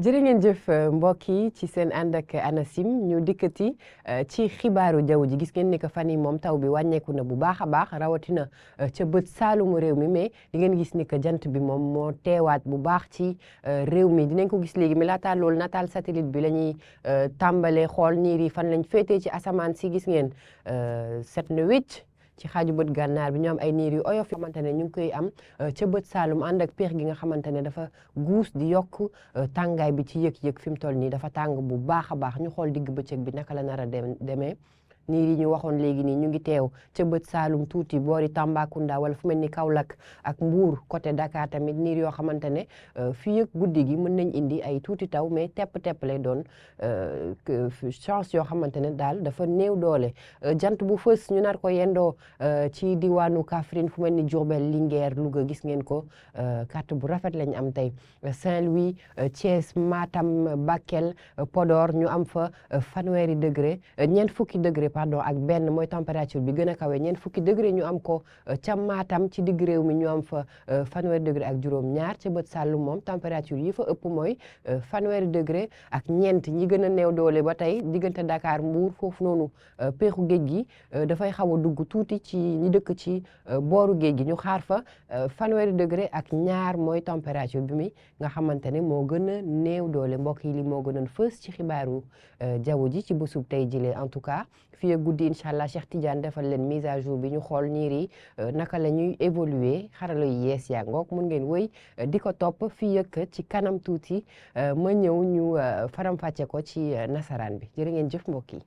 jërë ngeen jëf mbokk yi ci seen ànd ak ANACIM ñu dikkati ci xibaaru jaww ji gis ngeen ni que fan yi moom taw bi wàññeeku na bu baax a baax rawatina ca bët saalumu réew mi mais di ngeen gis ni que jant bi moom moo teewaat bu baax ci réew mi dinañ ko gis léegi mais laata loolu nataal satellite bi la ñuy tàmbalee xool niir yi fan lañ féetee ci asamaan si gis ngeen set na wicc ci xaaju bët gànnaar bi ñu am ay niir yu oyof yoo xamante ne ñu ngi koy am ca bët saalum ànd ak peex gi nga xamante ne dafa guus di yokk tàngaay bi ci yëg-yëg fi mu toll nii dafa tàng bu baax a baax ñu xool digg bëccëg bi naka la nar a demee niir yi ñu waxoon léegi nii ñu ngi teew ca bët saalum tuuti boori Tambacounda wala fu mel ni Kaolack ak Mbour côté Dakar tamit niir yoo xamante ne fii ak guddi gi mën nañ indi ay tuuti taw mais tepp-tepp lay doon chance yoo xamante ne daal dafa néew doole jant bu fës ñu nar ko yendoo ci diwaanu Kaffrine fu mel ni Diourbel Linguère Louga gis ngeen ko carte bu rafet lañ am tey Saint-Louis Thiès Matam Bakel Podor ñu am fa fanweeri degré ñeent fukki degré pardon ak benn mooy température bi gën a kawe ñeent fukki degré ñu am ko ca Matam ci digg réew mi ñu am fa fanweeri degré ak juróom ñaar ca bët sàllum moom température yi fa ëpp mooy fanweeri degré ak ñeent ñi gën a néew doole ba tey diggante Dakar Mbour foofu noonu peexu géej gi dafay xaw a dugg tuuti ci ñi dëkk ci booru géej gi ñu xaar fa fanweeri degré ak ñaar mooy température bi mi nga xamante ne moo gën a néew doole mbokk yi li moo gënoon fës ci xibaaru jaww ji ci bésub tey jile en tout cas fii ak guddi incha allah Cheikh Tidiane defal leen mise à jour bi ñu xool niir yi naka la ñuy évoluer xarala yu yees yaa ngoog mun ngeen wëy di ko topp fii ak ci kanam tuuti ma ñëw ñu faram-fàcce ko ci nasaraan bi jërë ngeen jëf mbokk yi